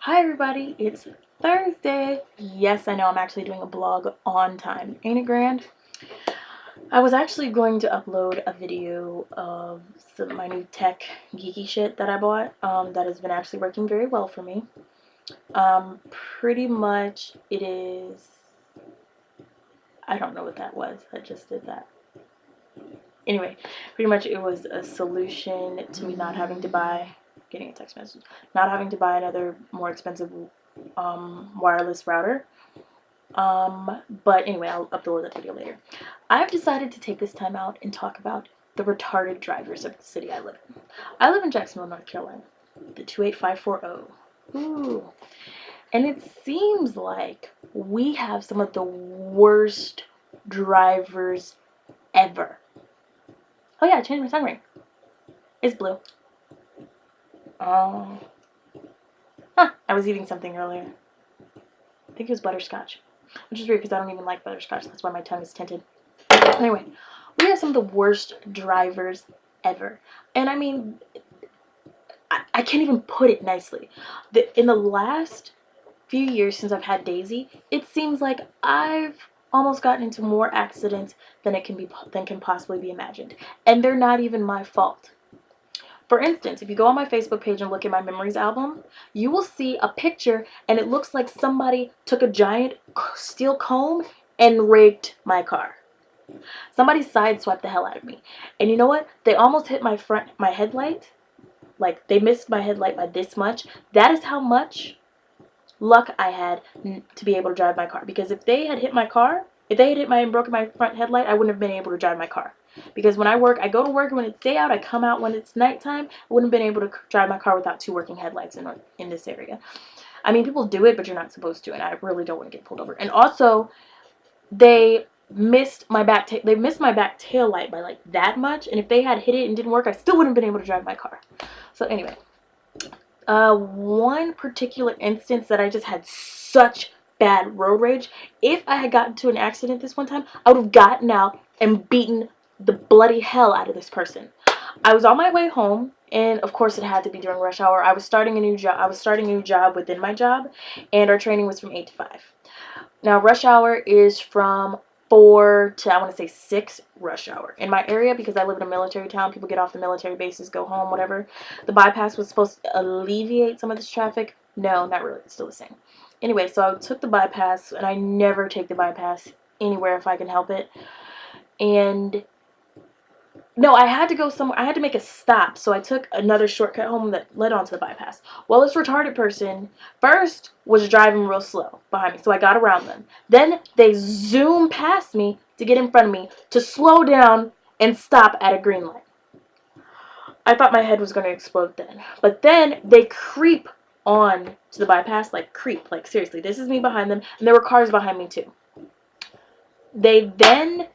Hi everybody, it's Thursday. Yes, I know I'm actually doing a blog on time. Ain't it grand? I was actually going to upload a video of some of my new tech geeky shit that I bought that has been actually working very well for me. Pretty much it is... I don't know what that was. I just did that. Anyway, pretty much it was a solution to me not having to buy... Getting a text message. Not having to buy another more expensive wireless router. But anyway, I'll upload that video later. I've decided to take this time out and talk about the retarded drivers of the city I live in. I live in Jacksonville, North Carolina, the 28540. Ooh. And it seems like we have some of the worst drivers ever. Oh yeah, I changed my tongue ring. It's blue. I was eating something earlier. I think it was butterscotch. Which is weird because I don't even like butterscotch. That's why my tongue is tinted. Anyway, we have some of the worst drivers ever. And I mean, I can't even put it nicely. In the last few years since I've had Daisy, it seems like I've almost gotten into more accidents than can possibly be imagined. And they're not even my fault. For instance, if you go on my Facebook page and look at my memories album, you will see a picture and it looks like somebody took a giant steel comb and raked my car. Somebody sideswiped the hell out of me. And you know what? They almost hit my headlight. Like, they missed my headlight by this much. That is how much luck I had to be able to drive my car. Because if they had hit my car, if they had hit my and broken my front headlight, I wouldn't have been able to drive my car. Because when I go to work when it's day out, I come out when it's nighttime. I wouldn't have been able to drive my car without two working headlights in this area. I mean, people do it, but you're not supposed to, and I really don't want to get pulled over. And also, they missed my back tail light by like that much, and if they had hit it and didn't work, I still wouldn't have been able to drive my car. So anyway, one particular instance that I just had such bad road rage, if I had gotten to an accident this one time, I would have gotten out and beaten the bloody hell out of this person. I was on my way home, and of course it had to be during rush hour. I was starting a new job within my job, and our training was from 8 to 5. Now rush hour is from 4 to, I want to say 6 rush hour. In my area, because I live in a military town, people get off the military bases, go home, whatever. The bypass was supposed to alleviate some of this traffic. No, not really. It's still the same. Anyway, so I took the bypass, and I never take the bypass anywhere if I can help it. And no, I had to go somewhere. I had to make a stop, so I took another shortcut home that led onto the bypass. Well, this retarded person first was driving real slow behind me, so I got around them. Then they zoomed past me to get in front of me to slow down and stop at a green light. I thought my head was going to explode then. But then they creep on to the bypass, like creep, like seriously. This is me behind them, and there were cars behind me too. They then,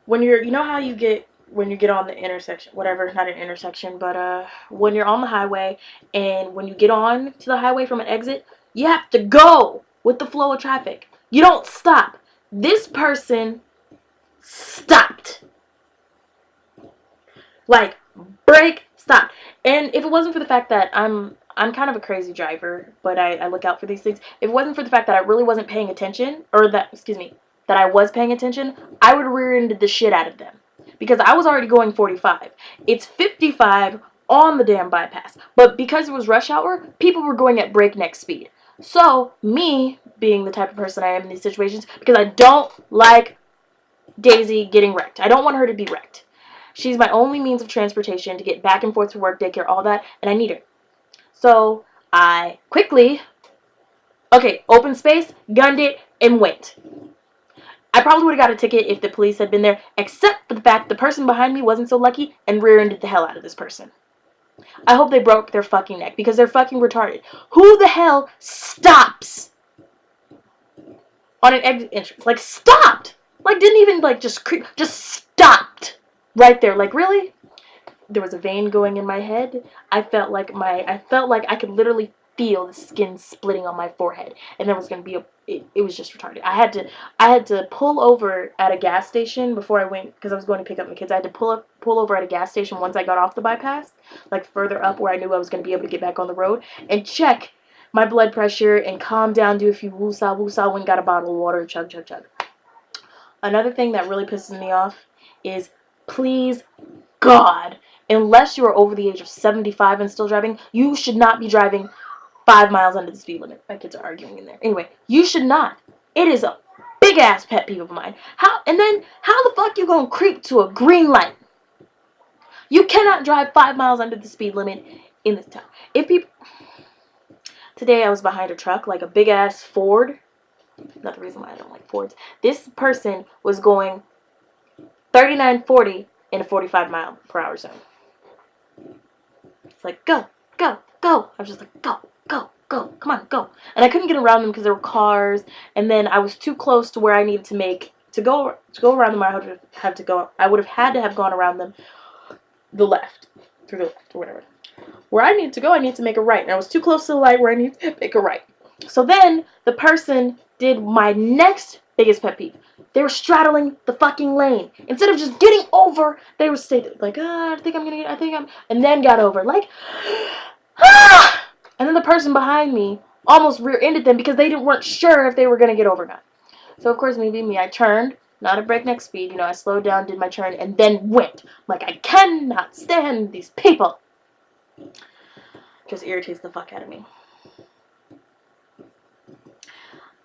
you know how you get when you get on the intersection, whatever, not an intersection, but when you're on the highway, and when you get on to the highway from an exit, you have to go with the flow of traffic. You don't stop. This person stopped. Like, brake, stop. And if it wasn't for the fact that I'm kind of a crazy driver, but I look out for these things. If it wasn't for the fact that I really wasn't paying attention, or that I was paying attention, I would rear-ended the shit out of them. Because I was already going 45. It's 55 on the damn bypass. But because it was rush hour, people were going at breakneck speed. So, me, being the type of person I am in these situations, because I don't like Daisy getting wrecked. I don't want her to be wrecked. She's my only means of transportation to get back and forth to work, daycare, all that, and I need her. So, I quickly, open space, gunned it, and went. I probably would have got a ticket if the police had been there, except for the fact the person behind me wasn't so lucky and rear-ended the hell out of this person. I hope they broke their fucking neck, because they're fucking retarded. Who the hell stops on an exit entrance? Like, stopped! Like, didn't even, like, just stopped right there. Like, really? There was a vein going in my head. I felt like I could literally feel the skin splitting on my forehead, and there was going to be it was just retarded. I had to pull over at a gas station before I went, because I was going to pick up my kids. I had to pull over at a gas station once I got off the bypass, like further up where I knew I was going to be able to get back on the road, and check my blood pressure and calm down, do a few woosah woosah, went got a bottle of water, chug chug chug. Another thing that really pisses me off is, please God, unless you are over the age of 75 and still driving, you should not be driving 5 miles under the speed limit. My kids are arguing in there. Anyway, you should not. It is a big ass pet peeve of mine. How the fuck you gonna creep to a green light? You cannot drive 5 miles under the speed limit in this town. Today I was behind a truck, like a big ass Ford. Not the reason why I don't like Fords. This person was going 39, 40 in a 45 mile per hour zone. It's like, go, go, go. I was just like, go, go, go. Come on, go. And I couldn't get around them because there were cars. And then I was too close to where I needed to make, to go around them. I would have had to have gone around them through the left or whatever. Where I need to go, I need to make a right. And I was too close to the light where I need to make a right. So then the person did my next biggest pet peeve. They were straddling the fucking lane. Instead of just getting over, they were stayed like, and then got over. Like, And then the person behind me almost rear-ended them because they weren't sure if they were going to get over or not. So, of course, me being me, I turned, not at breakneck speed. I slowed down, did my turn, and then went. Like, I cannot stand these people. Just irritates the fuck out of me.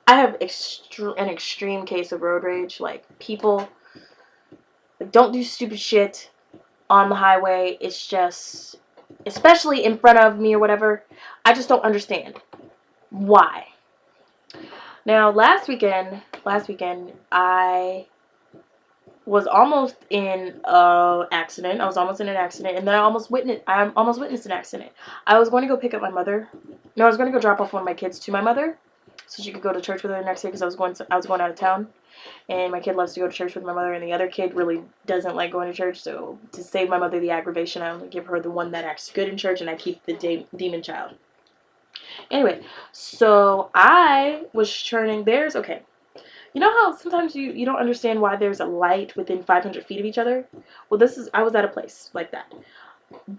I have an extreme case of road rage. Like, people don't do stupid shit on the highway. It's just, especially in front of me or whatever, I just don't understand why. Now, last weekend, I was almost in an accident. I was almost in an accident, and then I almost witnessed an accident. I was going to go pick up my mother. No, I was going to go drop off one of my kids to my mother, so she could go to church with her the next day because I was going out of town, and my kid loves to go to church with my mother, and the other kid really doesn't like going to church. So to save my mother the aggravation, I only give her the one that acts good in church, and I keep the demon child. Anyway, so I was turning. Okay. You know how sometimes you don't understand why there's a light within 500 feet of each other? Well, I was at a place like that.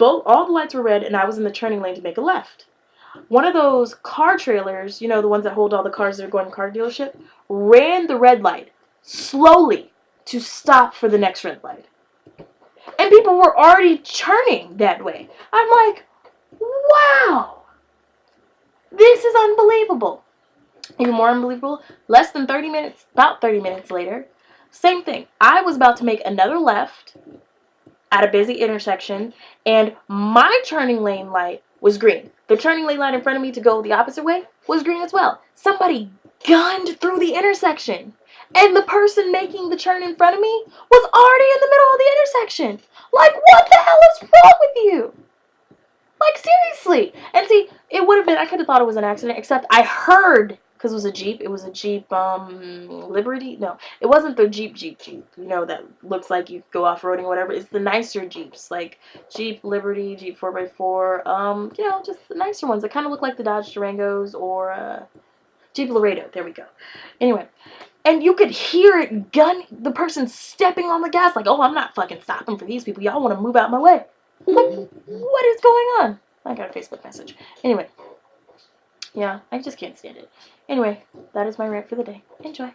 All the lights were red, and I was in the turning lane to make a left. One of those car trailers, the ones that hold all the cars that are going to car dealership, ran the red light slowly to stop for the next red light. And people were already turning that way. I'm like, wow, this is unbelievable. Even more unbelievable, about 30 minutes later, same thing. I was about to make another left at a busy intersection, and my turning lane light was green. The turning lane light in front of me to go the opposite way was green as well. Somebody gunned through the intersection, and the person making the turn in front of me was already in the middle of the intersection. Like, what the hell is wrong with you? Like, seriously. And see, I could have thought it was an accident, except I heard, because it was a Jeep, Liberty? No, it wasn't the Jeep, that looks like you go off-roading or whatever. It's the nicer Jeeps, like Jeep Liberty, Jeep 4x4, just the nicer ones that kind of look like the Dodge Durangos or Jeep Laredo. There we go. Anyway, and you could hear it the person stepping on the gas, like, oh, I'm not fucking stopping for these people. Y'all want to move out my way. Like, what is going on? I got a Facebook message. Anyway. Yeah, I just can't stand it. Anyway, that is my rant for the day. Enjoy.